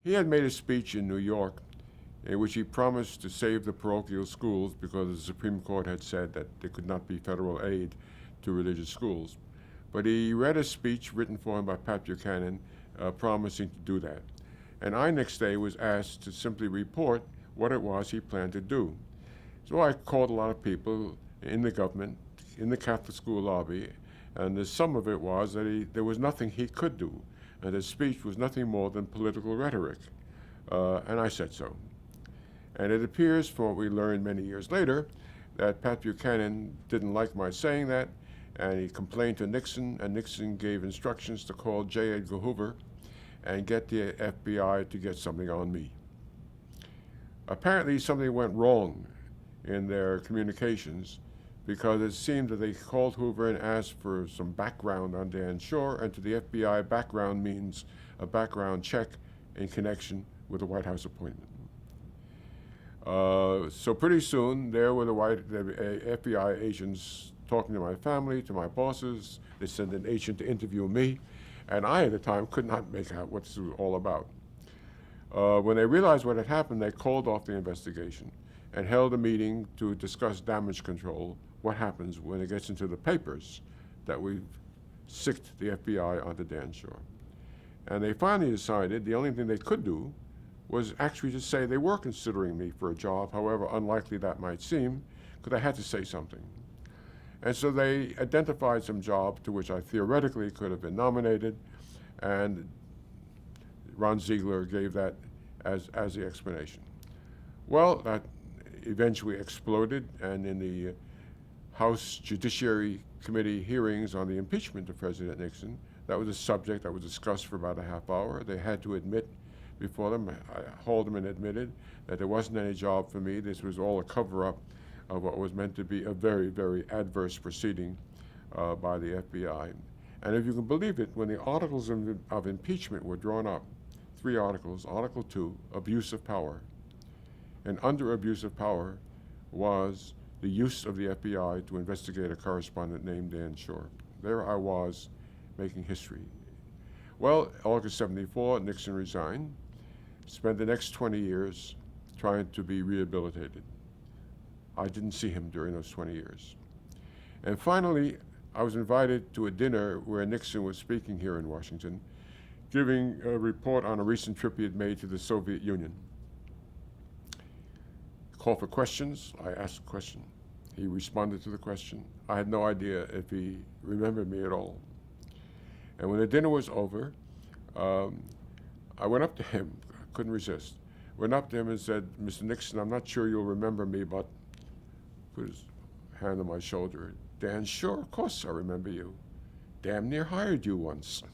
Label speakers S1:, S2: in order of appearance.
S1: He had made a speech in New York in which he promised to save the parochial schools because the Supreme Court had said that there could not be federal aid to religious schools. But he read a speech written for him by Pat Buchanan promising to do that. And I, next day, was asked to simply report what it was he planned to do. So I called a lot of people in the government, in the Catholic school lobby, and some of it was that there was nothing he could do, and his speech was nothing more than political rhetoric. And I said so. And it appears, from what we learned many years later, that Pat Buchanan didn't like my saying that, and he complained to Nixon, and Nixon gave instructions to call J. Edgar Hoover and get the FBI to get something on me. Apparently, something went wrong in their communications because it seemed that they called Hoover and asked for some background on Dan Schorr, and to the FBI, background means a background check in connection with a White House appointment. So pretty soon, there were the FBI agents talking to my family, to my bosses. They sent an agent to interview me, and I, at the time, could not make out what this was all about. When they realized what had happened, they called off the investigation and held a meeting to discuss damage control, what happens when it gets into the papers that we've sicked the FBI onto Dan Schorr. And they finally decided the only thing they could do was actually to say they were considering me for a job, however unlikely that might seem, because I had to say something. And so they identified some job to which I theoretically could have been nominated, and Ron Ziegler gave that as the explanation. Well, that eventually exploded, and in the House Judiciary Committee hearings on the impeachment of President Nixon, that was a subject that was discussed for about a half hour. They had to admit before them, Haldeman admitted that there wasn't any job for me. This was all a cover-up of what was meant to be a very, very adverse proceeding by the FBI. And if you can believe it, when the articles of impeachment were drawn up, 3 articles, Article 2, abuse of power, and under abuse of power was the use of the FBI to investigate a correspondent named Dan Schorr. There I was, making history. Well, August 74, Nixon resigned, spent the next 20 years trying to be rehabilitated. I didn't see him during those 20 years. And finally, I was invited to a dinner where Nixon was speaking here in Washington, giving a report on a recent trip he had made to the Soviet Union. Call for questions. I asked a question. He responded to the question. I had no idea if he remembered me at all. And when the dinner was over, I went up to him. I couldn't resist. Went up to him and said, "Mr. Nixon, I'm not sure you'll remember me, but," put his hand on my shoulder, "Dan Schorr, of course I remember you. Damn near hired you once."